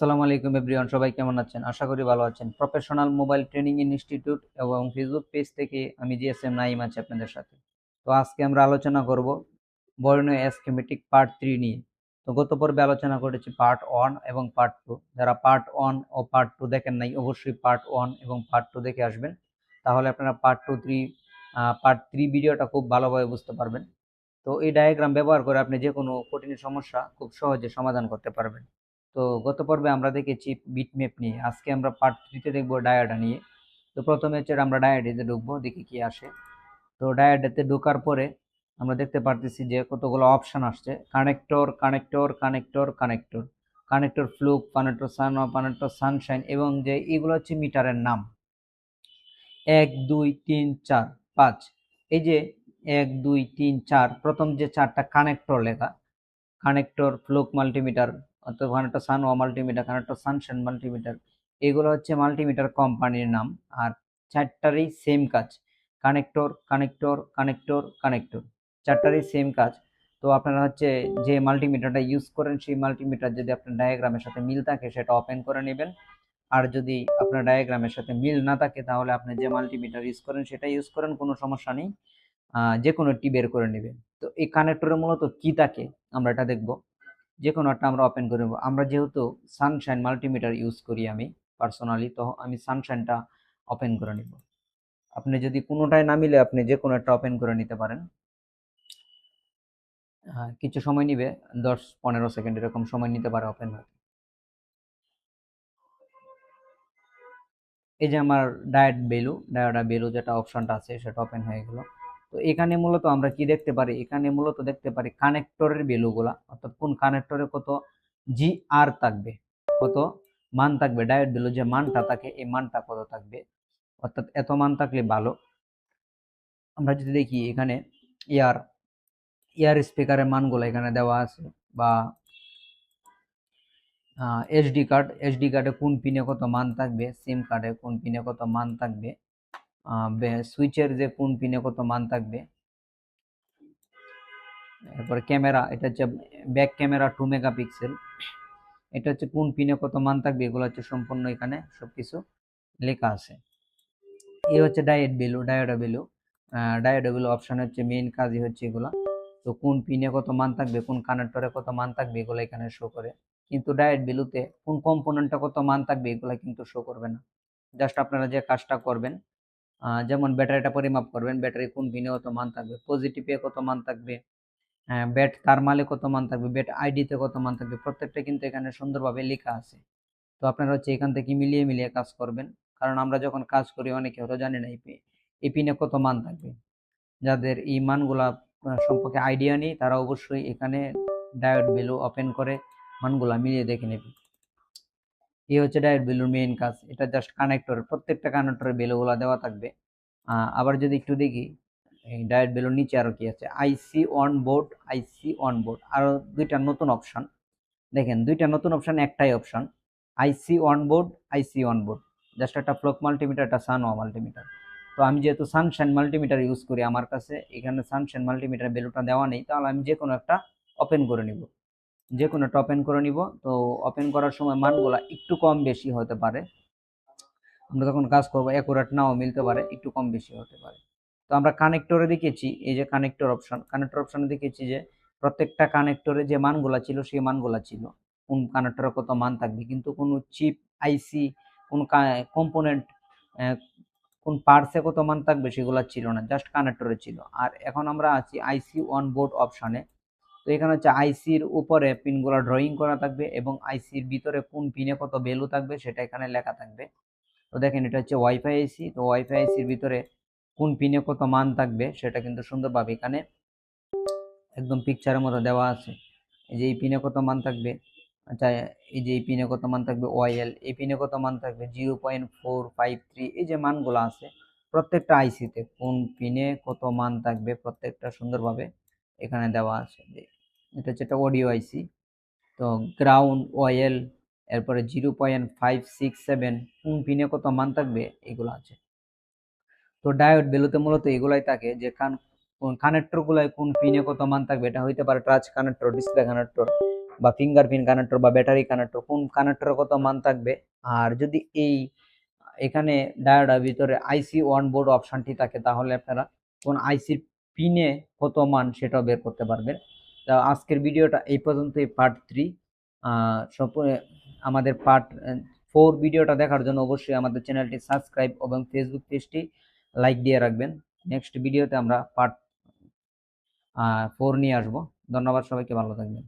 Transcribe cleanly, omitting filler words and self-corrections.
আসসালামু আলাইকুম এভরিওয়ান, সবাই কেমন আছেন? আশা করি ভালো আছেন। প্রফেশনাল মোবাইল ট্রেনিং ইনস্টিটিউট এবং ফেসবুক পেজ থেকে আমি জিএসএম নাইম আছি আপনাদের সাথে। তো আজকে আমরা আলোচনা করব বর্ণীয় স্কিমেটিক পার্ট 3 নিয়ে। তো গত পর্বে আলোচনা করেছি পার্ট 1 এবং পার্ট 2। যারা পার্ট 1 ও পার্ট 2 দেখেন নাই, অবশ্যই পার্ট 1 এবং পার্ট 2 দেখে আসবেন। তাহলে আপনারা পার্ট 3 ভিডিওটা খুব ভালোভাবে বুঝতে পারবেন। তো এই ডায়াগ্রাম ব্যবহার করে আপনি যে কোনো কঠিন সমস্যা খুব সহজে সমাধান করতে পারবেন। তো গত পর্বে আমরা দেখেছি বিটম্যাপ নিয়ে, আজকে আমরা পার্ট 3 তে দেখব ডায়াডা নিয়ে। তো প্রথমে হচ্ছে আমরা ডায়াডেতে ঢুকবো, দেখি কি আসে। তো ডায়াডেতে ঢোকার পরে আমরা দেখতে পারতেছি যে কতগুলো অপশন আসছে: connector, connector, connector, connector, connector Fluke, connector Sun, connector Sunshine, এবং যে এগুলো হচ্ছে মিটারের নাম 1 2 3 4 5। এই যে 1 2 3 4, প্রথম যে চারটা কানেক্টর লেখা, কানেক্টর ফ্লুক মাল্টিমিটার, অর্থাৎ কানেক্টর সান ও মাল্টিমিটার, কানেক্টর সানশাইন মাল্টিমিটার, এগুলো হচ্ছে মাল্টিমিটার কোম্পানির নাম। আর চারটারই সেম কাজ: কানেক্টর, কানেক্টর, কানেক্টর, কানেক্টর, চারটারই সেম কাজ। তো আপনারা হচ্ছে যে মাল্টিমিটারটা ইউজ করেন, সেই মাল্টিমিটার যদি আপনার ডায়াগ্রামের সাথে মিল থাকে সেটা ওপেন করে নেবেন। আর যদি আপনার ডায়াগ্রামের সাথে মিল না থাকে তাহলে আপনি যে মাল্টিমিটার ইউজ করেন সেটা ইউজ করেন, কোনো সমস্যা নেই। যে কোনো একটি বের করে নেবেন। তো এই কানেক্টরে মূলত কি থাকে আমরা এটা দেখব। যে কোনো একটা আমরা ওপেন করে নেব। আমরা যেহেতু সানশাইন মাল্টিমিটার ইউজ করি আমি পার্সোনালি, তো আমি সানশাইনটা ওপেন করে নিব। আপনি যদি কোনোটাই না মিলে আপনি যে কোনো একটা ওপেন করে নিতে পারেন। কিছু সময় নিবে, 10-15 সেকেন্ড এরকম সময় নিতে পারে ওপেন হতে। এই যে আমার ডায়োডা ভ্যালু যেটা অপশনটা আছে সেটা ওপেন হয়ে গেল। তো এখানে মূলত আমরা কি দেখতে পারি, এখানে মূলত দেখতে পারি কানেক্টরের ভ্যালুগুলা, অর্থাৎ কোন কানেক্টরে কত জি আর থাকবে, কত মান থাকবে, ডায়োড ভ্যালু যে মানটা থাকে এই মানটা কত থাকবে, অর্থাৎ এত মান থাকলে ভালো। আমরা যদি দেখি এখানে ইয়ার ইয়ার স্পিকারের মানগুলো এখানে দেওয়া আছে, বা এসডি কার্ডে কোন পিনে কত মান থাকবে, সিম কার্ডে কোন পিনে কত মান থাকবে, সুইচের যে কোন পিনে কত মান থাকবে। এরপরে ক্যামেরা, এটা হচ্ছে ব্যাক ক্যামেরা 2 মেগাপিক্সেল, এটা হচ্ছে কোন পিনে কত মান থাকবে, এগুলো হচ্ছে সম্পূর্ণ এখানে সবকিছু লেখা আছে। এই হচ্ছে ডায়োডা ভ্যালু। ডায়োডা ভ্যালু অপশন হচ্ছে মেইন কাজই হচ্ছে এগুলা। তো কোন পিনে কত মান থাকবে, কোন কানেক্টরে কত মান থাকবে, এগুলো এখানে শো করে। কিন্তু ডায়োড ভ্যালুতে কোন কম্পোনেন্টে কত মান থাকবে এগুলো কিন্তু শো করবে না। জাস্ট আপনারা যে কাজটা করবেন, যেমন ব্যাটারিটা পরিমাপ করবেন, ব্যাটারি কোন পিনে কত মান থাকবে, পজিটিভে কত মান থাকবে, ব্যাট থার্মালে কত মান থাকবে, ব্যাট আইডিতে কত মান থাকবে, প্রত্যেকটা কিন্তু এখানে সুন্দরভাবে লেখা আছে। তো আপনারা হচ্ছে এখান থেকে মিলিয়ে মিলিয়ে কাজ করবেন। কারণ আমরা যখন কাজ করি অনেকে হয়তো জানি না এই পিনে কত মান থাকবে। যাদের এই মানগুলা সম্পর্কে আইডিয়া নেই তারা অবশ্যই এখানে ডায়োড ভ্যালু ওপেন করে মানগুলা মিলিয়ে দেখে নেবে। এই হচ্ছে ডায়োড ভ্যালুর মেইন কাজ। এটা জাস্ট কানেক্টর, প্রত্যেকটা কানেক্টরের ভ্যালুগুলা দেওয়া থাকবে। আবার যদি একটু দেখি এই ডায়োড ভ্যালুর নিচে আরো কি আছে, আইসি আরো দুইটা নতুন অপশন। দেখেন দুইটা নতুন অপশন, একটাই option, IC on board. Just একটা ফ্লোক মাল্টিমিটার, একটা সানওয়া মাল্টিমিটার। তো আমি যেহেতু সানশাইন মাল্টিমিটার ইউজ করি, আমার কাছে এখানে সানশাইন মাল্টিমিটার ভ্যালুটা দেওয়া নেই, তাহলে আমি যে কোনো একটা ওপেন করে নিব। যে কোনো একটা ওপেন করে নিব। তো ওপেন করার সময় মানগুলা একটু কম বেশি হতে পারে, আমরা যখন কাজ করবো অ্যাকুরেট নাও মিলতে পারে, একটু কম বেশি হতে পারে। তো আমরা কানেক্টরে দেখেছি, এই যে কানেক্টর অপশনে দেখেছি যে প্রত্যেকটা কানেক্টরে যে মানগুলা ছিল সেই মানগুলা ছিল, কোন কানেক্টরে কত মান থাকবে। কিন্তু কোনো চিপ, আইসি, কোন কম্পোনেন্ট, কোন পার্টসে কত মান থাকবে সেগুলো ছিল না, জাস্ট কানেক্টরে ছিল। আর এখন আমরা আছি আইসি অন বোর্ড অপশনে। তো এখানে হচ্ছে আইসির উপরে পিনগুলো ড্রয়িং করা থাকবে এবং আইসির ভিতরে কোন পিনে কত ভ্যালু থাকবে সেটা এখানে লেখা থাকবে। তো দেখেন এটা হচ্ছে ওয়াইফাই আইসি। তো ওয়াইফাই আইসির ভিতরে কোন পিনে কত মান থাকবে সেটা কিন্তু সুন্দরভাবে এখানে একদম পিকচারের মতো দেওয়া আছে। এই যে এই পিনে কত মান থাকবে, আচ্ছা, এই যে এই পিনে কত মান থাকবে ওয়াইএল, এই পিনে কত মান থাকবে 0.453, এই যে মানগুলো আছে প্রত্যেকটা আইসিতে কোন পিনে কত মান থাকবে প্রত্যেকটা সুন্দরভাবে এখানে দেওয়া আছে। এটা হচ্ছে একটা অডিও আইসি। তো গ্রাউন্ড, ওয়েল, এরপরে 0.567 কোন পিনে কত মান থাকবে এগুলো আছে। তো ডায়োড ভ্যালুতে মূলত এগুলাই থাকে যে কানেক্টর গুলাই কোন পিনে কত মান থাকবে। এটা হইতে পারে টাচ কানেক্টর, ডিসপ্লে কানেক্টর, বা ফিঙ্গারপ্রিন্ট কানেক্টর বা ব্যাটারি কানেক্টর, কোন কানেক্টরের কত মান থাকবে। আর যদি এখানে ডায়োডের ভিতরে আইসি অন বোর্ড অপশনটি থাকে, তাহলে আপনারা কোন আইসির পিনে কত মান সেটাও বের করতে পারবেন। তা আজকের ভিডিওটা এই পর্যন্তই, পার্ট 3। আমাদের পার্ট 4 ভিডিওটা দেখার জন্য অবশ্যই আমাদের চ্যানেলটি সাবস্ক্রাইব এবং ফেসবুক পেজটি লাইক দিয়ে রাখবেন। নেক্সট ভিডিওতে আমরা পার্ট 4 নিয়ে আসবো। ধন্যবাদ, সবাইকে ভালো থাকবেন।